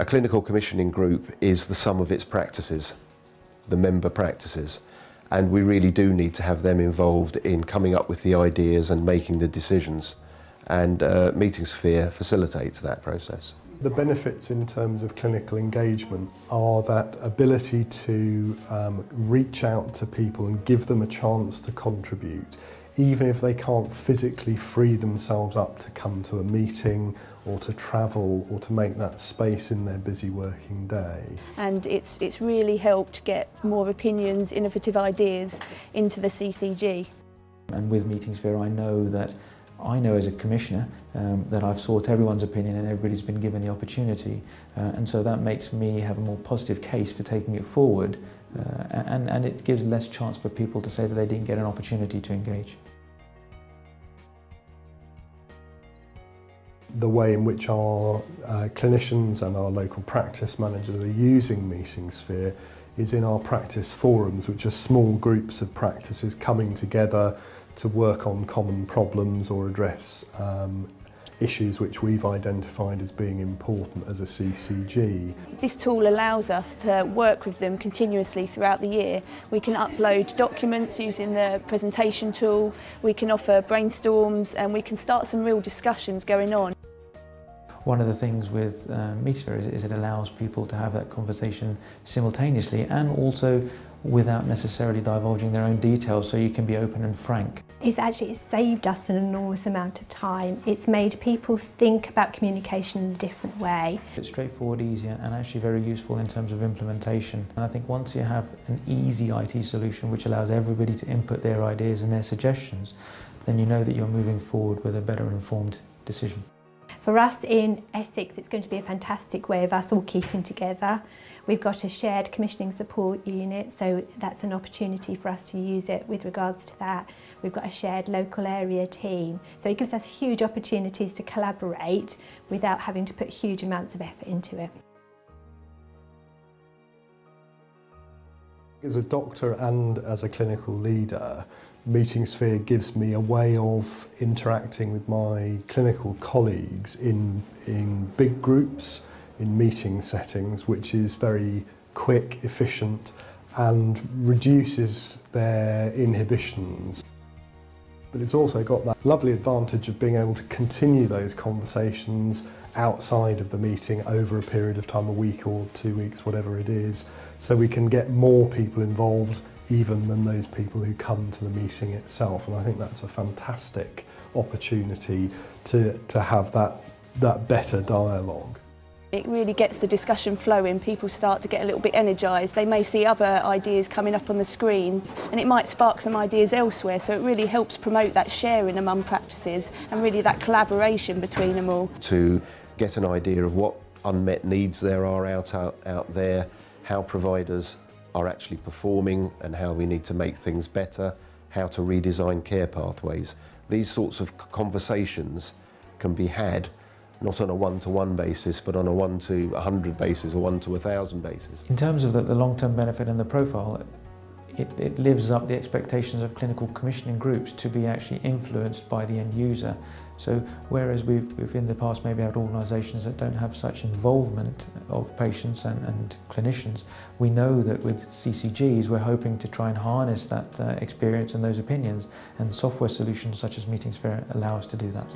A clinical commissioning group is the sum of its practices, the member practices, and we really do need to have them involved in coming up with the ideas and making the decisions, and MeetingSphere facilitates that process. The benefits in terms of clinical engagement are that ability to reach out to people and give them a chance to contribute, even if they can't physically free themselves up to come to a meeting or to travel or to make that space in their busy working day. And it's really helped get more opinions, innovative ideas into the CCG. And with MeetingSphere I know as a commissioner that I've sought everyone's opinion and everybody's been given the opportunity, and so that makes me have a more positive case for taking it forward, and it gives less chance for people to say that they didn't get an opportunity to engage. The way in which our clinicians and our local practice managers are using MeetingSphere is in our practice forums, which are small groups of practices coming together to work on common problems or address issues which we've identified as being important as a CCG. This tool allows us to work with them continuously throughout the year. We can upload documents using the presentation tool, we can offer brainstorms, and we can start some real discussions going on. One of the things with MeetingSphere is it allows people to have that conversation simultaneously and also without necessarily divulging their own details, so you can be open and frank. It's saved us an enormous amount of time. It's made people think about communication in a different way. It's straightforward, easy, and actually very useful in terms of implementation. And I think once you have an easy IT solution which allows everybody to input their ideas and their suggestions, then you know that you're moving forward with a better informed decision. For us in Essex, it's going to be a fantastic way of us all keeping together. We've got a shared commissioning support unit, so that's an opportunity for us to use it with regards to that. We've got a shared local area team, so it gives us huge opportunities to collaborate without having to put huge amounts of effort into it. As a doctor and as a clinical leader, MeetingSphere gives me a way of interacting with my clinical colleagues in big groups, in meeting settings, which is very quick, efficient, and reduces their inhibitions. But it's also got that lovely advantage of being able to continue those conversations outside of the meeting over a period of time, a week or 2 weeks, whatever it is, so we can get more people involved even than those people who come to the meeting itself. And I think that's a fantastic opportunity to have that better dialogue. It really gets the discussion flowing. People start to get a little bit energised. They may see other ideas coming up on the screen and it might spark some ideas elsewhere, so it really helps promote that sharing among practices and really that collaboration between them all. To get an idea of what unmet needs there are out there, how providers are actually performing and how we need to make things better, how to redesign care pathways. These sorts of conversations can be had not on a one-to-one basis, but on a 1 to 100 basis or 1 to 1,000 basis. In terms of the long-term benefit and the profile, it lives up the expectations of clinical commissioning groups to be actually influenced by the end user. So whereas we've in the past maybe had organisations that don't have such involvement of patients and clinicians, we know that with CCGs we're hoping to try and harness that experience and those opinions, and software solutions such as MeetingSphere allow us to do that.